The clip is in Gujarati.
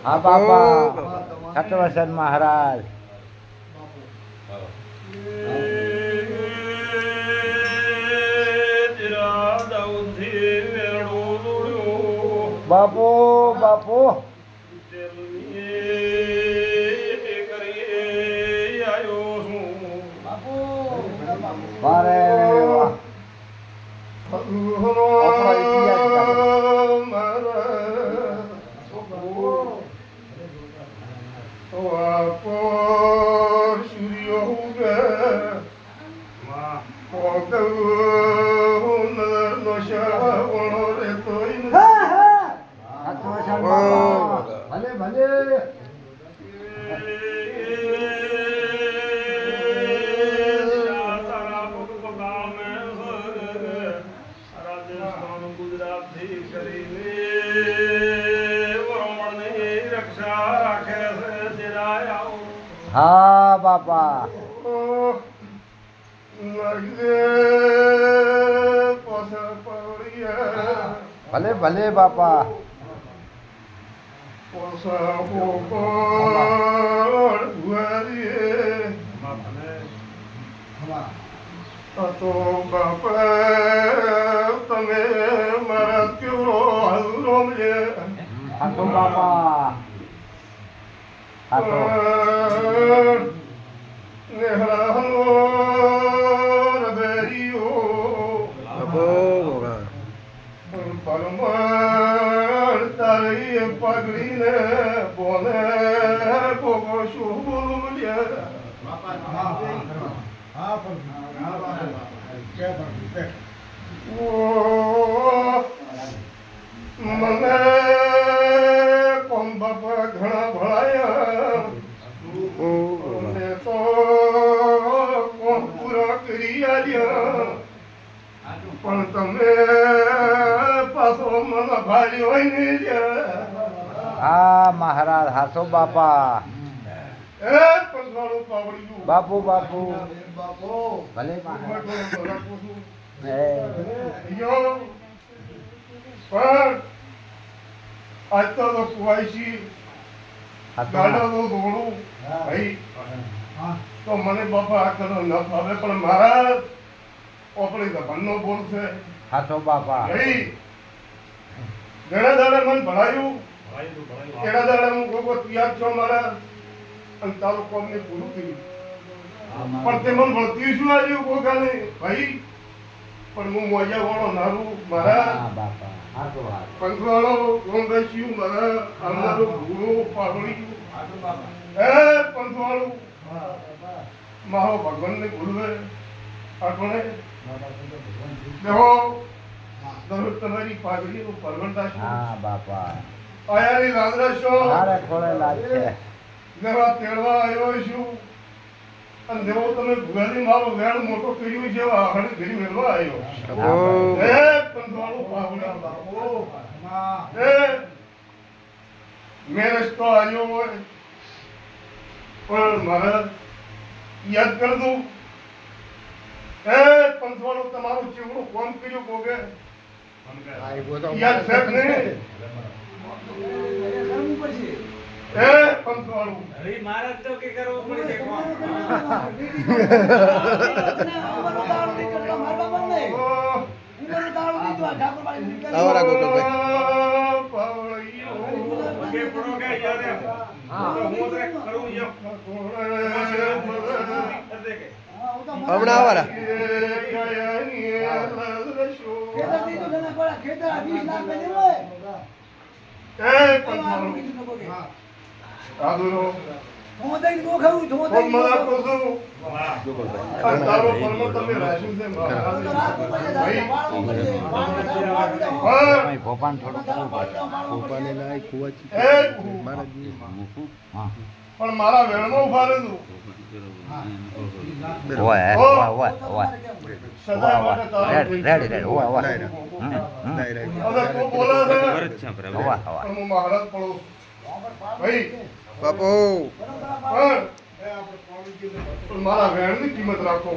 હા બાપા સતવસન મહારાજ બાપુ બાપુ મારે ભલે ભલે હા બાપા ભલે ભલે બાપા તો બાપા તમે મારા કેવડો હલરો છે હાથો બાપા હાથો પગડીને બોલે બોગો શું બોલું મને કોમ બાપા ઘણા ભળાયા તો કોમ પૂરા કરી આવ્યા પણ તમે પાછો મને ભારી હોય ને હા મહારાજ હાથો બાપા એ પંચવાળું પાવડ્યું બાપુ બાપુ બાપો ભલે પણ આજ તો કુવાયસી ગાડા તો દોડું ભાઈ તો મને બાપા આ કરો ન ફાવે પણ મારા ઓપડી દબાણનો બોલ છે હાથો બાપા ભાઈ ઘણા દાડા મને ભણાયું એના દાડા હું ગોગો તૈયાર છો મારા અને તારો કોમ ને પૂરું કર્યું પણ તે મને ભણતી શું આવ્યું ગોગાને ભાઈ પણ હું મોજા વાળો નારું મારા પંખવાળો ગોંગસ્યું મારા અમારો ભૂરો પાવડી એ પંખવાળું મારો ભગવાનને ભૂલવે આપણે દેહો દરરોજ તમારી પાઘડીનું પરવડતા છું હા બાપા આયાની લાદરા છો મારે થોડે લાગશે દેવા તેડવા આવ્યો છું અને દેવો તમે ભુગાની મારો વેણ મોટો કર્યો છે આખડી ઘડી મેળવા આવ્યો એ પંખવાળું પાવડા બાપો એ મેં રસ્તો આવ્યો હોય પણ મારે યાદ કર દઉં એ પંખવાળું તમારું ચેવડું કોમ કર્યું કોગે યાદ છે ને એ પંખવાળું મહારાજ તો કે કરવો પડશે હમણાં આવવાના ભોપાન થોડું પણ મારા વેણમાં ઉભા રહેતું મારા વેણ ની કિંમત રાખો